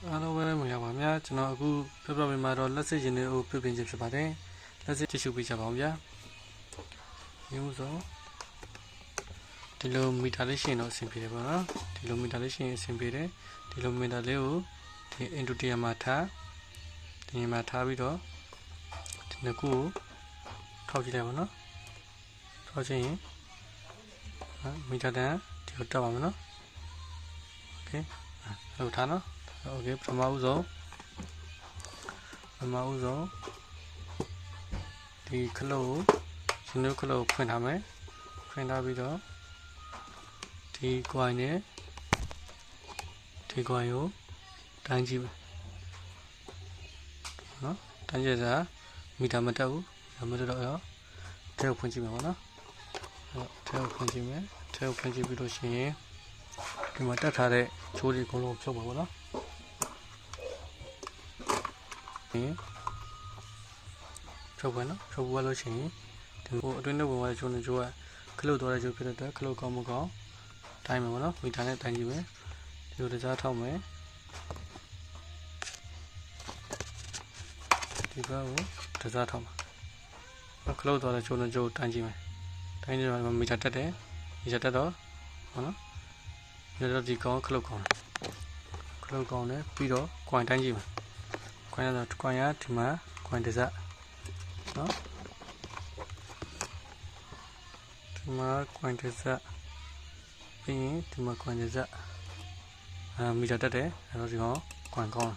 အားလုံးပဲမင်္ဂလာပါဗျာကျွန်တော်အခုပြပြပေးမှာတော့လက်စစ်ရင်တွေကိုပြုပြင်ခြင်းဖြစ်ပါတယ်လက်စစ်တ िश ပေးချပါအောင်ဗျာမျိုးစုံဒီလိုမီတာလေးရှင်တော့အဆင်ပြေတယ်ပေါ့နော်ဒီလိုမီတာလေးရှင်အဆင်ပြေတယ်ဒီလိုမီတာလေးကိုဒီအင်တူတီယာမှာထားဒီမှာထားပြီးတော့ဒီနှစ်ခုကိုထောက်ကြည့်လိုက်ပါနော်ထောက်ချင်းရင်မီတာတန်ဒီကိုတက်ပါမယ်နော်โอเคလောက်ထားနော်โอเคပထမဦးဆုံးဒီခလုတ်ကိုရှင်တို့ခလုတ်ကိုဖွင့်ထားမယ်ဖွင့်ထားပြီးတော့ဒီကွိုင်းနဲ့ဒီကွိုင်းကိုတိုင်းကြည့်မယ်နော်တိုင်းကြည့်စားမီတာမတက်ဘူးမတက်တော့ရောထဲကိုဖွင့်ကြည့်မယ်ပေါ့နော်ထဲကိုဖွင့်ကြည့်မယ်ထဲကိုဖွင့်ကြည့်ပြီးလို့ရှိရင်ဒီမှာတက်ထားတဲ့ချိုးတွေအကုန်လုံးဖြုတ်ပါပေါ့နော်ဖြုတ်ပါနော်ဖြုတ်ပါလို့ရှိရင်ဒီကိုအတွင်းထဲဝင်သွားတဲ့ချိုးနဲ့ချိုးကခလုတ်သွားတဲ့ချိုးဖြစ်တဲ့အတွက်ခလုတ်ကောင်းမကောင်းတိုင်းမယ်ပေါ့နော်မီတာနဲ့တိုင်းကြည့်မယ်ဒီလိုတကြားထောက်မယ်ဒီဘက်ကိုတကြားထောက်မှာခလုတ်သွားတဲ့ချိုးနဲ့ချိုးတိုင်းကြည့်မယ်တိုင်းကြည့်တော့မီတာတက်တယ်မီတာတက်တော့ဟုတ်နော်ဒီတော့ဒီကောင်ခလုတ်ကောင်းတယ်ပြီးတော့ကွိုင်းတိုင်းကြည့်မယ်ကွိုင်းရတော့ကွိုင်းရဒီမှာကွိုင်းတစ်စက်နော်ဒီမှာကွိုင်းတစ်စက်ပြီးရင်ဒီမှာကွိုင်းတစ်စက်မီတာတက်တယ်အဲ့တော့ဒီကောင်ကွိုင်းကောင်း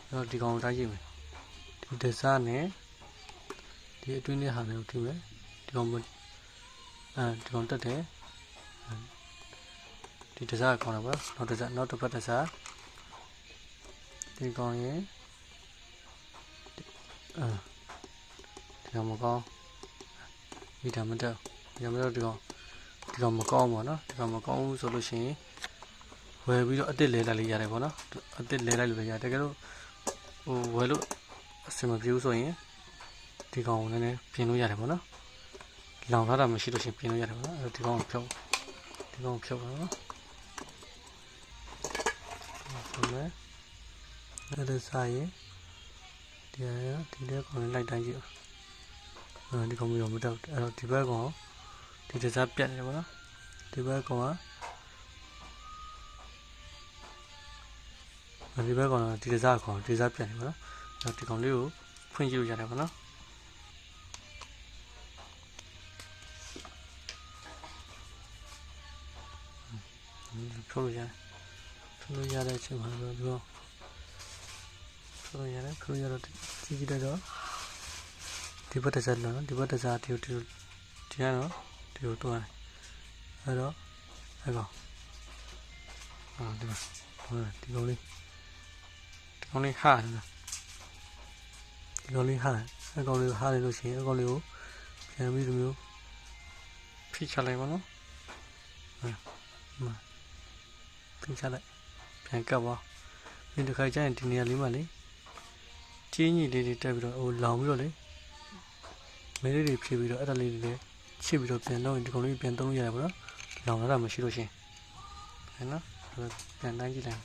တယ်အဲ့တော့ဒီကောင်ကိုတိုင်းကြည့်မယ်ဒီတစ်စက်နဲ့ဒီအတွင်းထဲဟာလည်းကြည့်မယ်ဒီကောင်ဒီကောင်တက်တယ်ဒီတစ်စက်ကောင်းတယ်ပေါ့နောက်တစ်ဖက်တစ်စက်ဒီကောင်ရင်ဒီကောင်မကောင်းမီတာမတက်ဒီကောင်မကောင်းပါနော်ဒီကောင်မကောင်းဘူးဆိုလို့ရှိရင်ဝယ်ပြီးတော့အစ်စ်လဲလိုက်ရတယ်ပေါ့နော်အစ်စ်လဲလိုက်လို့ရတယ်တကယ်လို့ဝယ်လို့အဆင်မပြေဘူးဆိုရင်ဒီကောင်ကိုလည်းပြင်လို့ရတယ်ပေါ့နော်လောင်ထားတာမရှိလို့ရှိရင်ပြင်လို့ရတယ်ပေါ့နော်အဲ့ဒီကောင်ဖြုတ်ပါနော်ဟုတ်မယ်အဲ့ဒါစားရင်ဒီတဲ့ကောင်လိုက်တိုင်းကြည့်ဒီကောင်မျိုးမတက်အဲ့တော့ဒီဘက်ကောင်ဒီတစားပြတ်နေတယ်ပေါ့နော်ဒီဘက်ကောင်ဒီတစားကောင်ဒီစားပြတ်နေပေါ့နော်အဲ့ဒီကောင်လေးကိုဖွင့်ကြည့်လို့ရတယ်ပေါ့နော်ဖြုတ်လို့ရတဲ့အချိန်မှာတော့ဒီကောင်ဖြုတ်လို့ရတော့ကြည့်တော့ဒီဘက်တစ်စက်နော်ဒီဘက်တစ်စက်ဒီကတော့ဒီကိုတွန်းအဲ့တော့အဲ့ကောင်ဒီကောင်လေးဟာအဲ့ကောင်လေးဟာလို့ရှိရင်အဲ့ကောင်လေးကိုပြန်ပြီးဒီမျိုးဖိချလိုက်ပါနော်ဖိချလိုက်ပြန်ကပ်ပါဒီတစ်ခါကျရင်ဒီနေရာလေးမှာလေချင်းကြီးလေးတွေတက်ပြီးတော့လောင်ပြီးတော့လေမဲလေးတွေဖြည့်ပြီးတော့အဲ့ဒါလေးတွေလည်းချစ်ပြီးတော့ပြန်တော့ဒီကောင်လေးပြန်သုံးလို့ရတယ်ပေါ့နော်လောင်လာတာမရှိလို့ရှင်ဟဲ့နော်ပြန်တိုင်းကြည့်လိုက်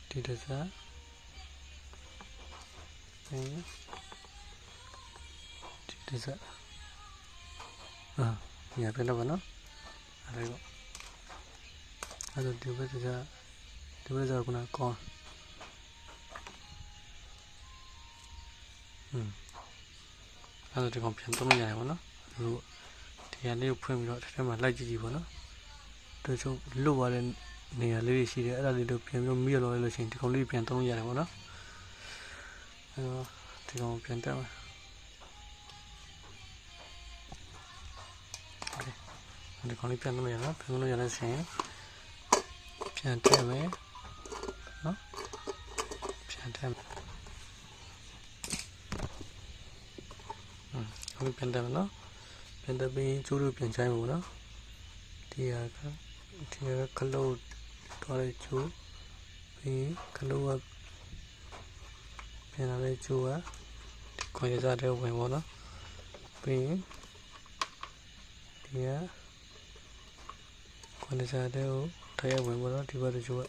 ဒီတစားဒီတစားညပြန်တော့ပါနော်အဲ့ဒါဒီဘက်တစားကကောင်းအဲ့ဒါဒီကောင်ပြန်သုံးလို့ရတယ်ပေါ့နော်ဒီဟာလေးကိုဖွင့်ပြီးတော့တစ်ထပ်မှာလိုက်ကြည့်ပေါ့နော်တို့ချုံလွတ်သွားတဲ့နေရာလေးတွေရှိတယ်အဲ့ဒါလေးတို့ပြန်ပြီးမိရလို့လို့ရှိရင်ဒီကောင်လေးပြန်သုံးရတယ်ပေါ့နော်အဲ့တော့ဒီကောင်ပြန်တက်မယ်ဒီကောင်လေးပြန်သုံးရနော်ပြန်သုံးရတဲ့ဆိုရင်ပြန်ထည့်မယ်နော်ပြန်ထည့်မယ်အခုပြန်တက်မယ်နော်ပြန်တက်ပြီးကျိုးတို့ပြန်ချိုင်းမယ်နော်ဒီဟာခလုတ်သွားတဲ့ကျိုးပြီးခလုတ်ကပြန်လာတဲ့ကျိုးကဒီခွန်ရစားတဲ့ဝင်ပေါ့နော်ပြီးဒီက နေစားတဲ့ကိုထည့်ရဝင်ပါတော့ဒီဘက်တချို့က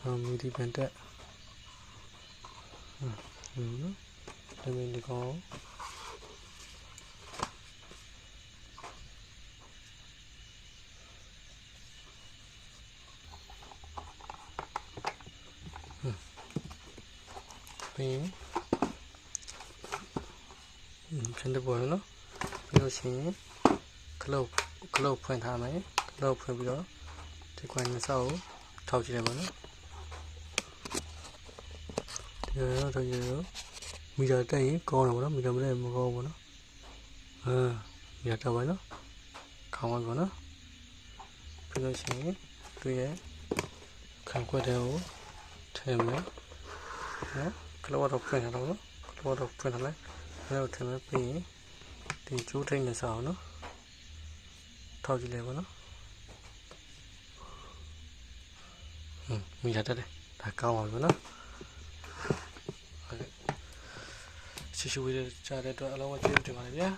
ဒီမီဒီပန်တက်နော်ဒီမီဒီကောပြီးပြန်တဲ့ပေါ်နော်ပြီးလို့ရှိရင်ခလုတ်ဖွင့်ထားမယ်ခလုတ်ဖွင့်ပြီးတော့ဒီကွန်နဲ့ဆောက်ကိုထောက်ကြည့်လိုက်ပါနော်ဒီရောတော့မီတာတက်ရင်ကောင်းတယ်ပေါ့နော်မီတာမတက်ရင်မကောင်းဘူးပေါ့နော်မီတာတက်ပါနော်ခေါင်းပါပေါ့နော်ပြီးလို့ရှိရင်သူရဲ့ခံခွက်တဲ့ကိုထည့်မယ်နော်ကလောတော့ဖွင့်ထားတော့နော်ကလောတော့ဖွင့်ထားလိုက်အဲ့တော့ထည့်မယ်ပြီးရင်ဒီကျိုးထိတ်နဲ့ဆောက်အောင်နော်ထောက်ကြည့်လိုက်ပါနော်မိရတဲ့ဒါကောင်းပါပြီနော်ဟုတ်ကဲ့ရှိရှိဝေးကြတဲ့အတွက်အလုံးဝကျေးဇူးတင်ပါတယ်ဗျာ